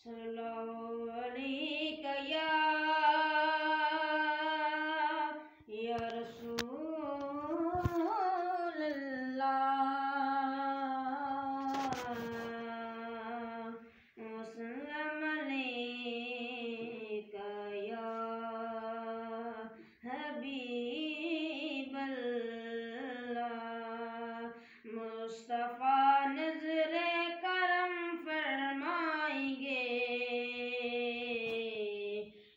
صلی اللہ علیہ یا رسول اللہ وسلم علیک یا حبیب اللہ مصطفیٰ نظر کرم فرمائیں گے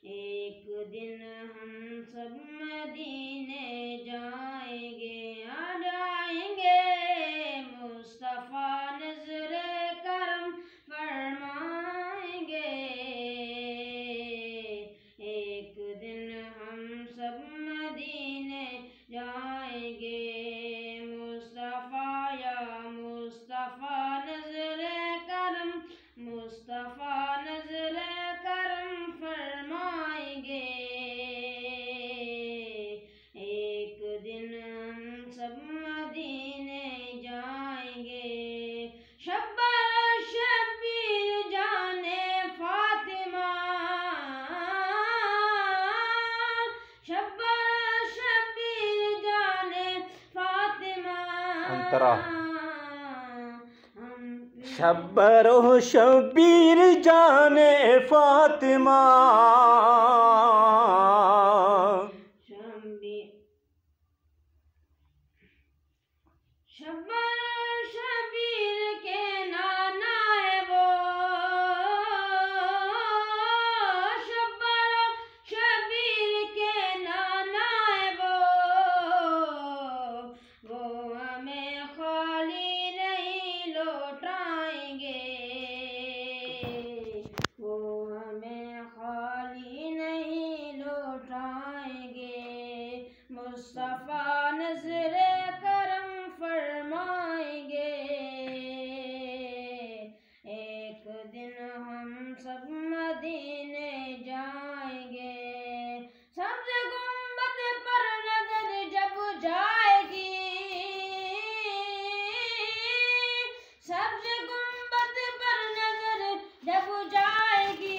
ایک دن ہم سب مدینے جائیں گے آ جائیں گے مصطفیٰ نظر کرم فرمائیں گے ایک دن ہم سب مدینے جائیں گے مصطفیٰ یا مصطفیٰ نظر کرم مصطفیٰ نظر کرم فرمائیں گے ایک دن ہم سب مدینے جائیں گے شبر شبیر جانے فاطمہ شبر شبیر جانے فاطمہ انترا شبر و شبیر جانے فاطمہ شبر شبیر کے نانا ہے وہ شبر شبیر کے نانا ہے وہ ہمیں خالی نہیں لوٹائیں گے وہ ہمیں خالی نہیں لوٹائیں گے مصطفیٰ نظر کرم فرمائیں گے ایک دن ہم سب مدینے جائیں گے سبز گنبد پر نظر جب جائے گی سبز گنبد پر نظر جب جائے گی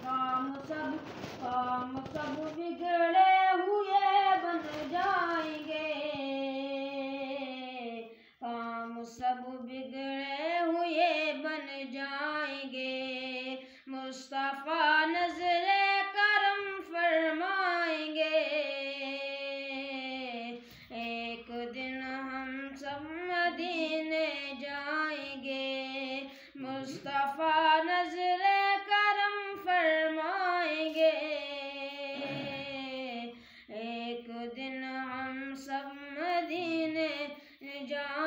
کام سب بگڑے ہوئے بن جائیں گے کام سب بگڑے ہوئے بن جائیں گے مصطفیٰ نظر کرم فرمائیں گے ایک دن ہم سب مدینے جائیں گے مصطفیٰ نظر کرم فرمائیں گے ایک دن ہم سب مدینے جائیں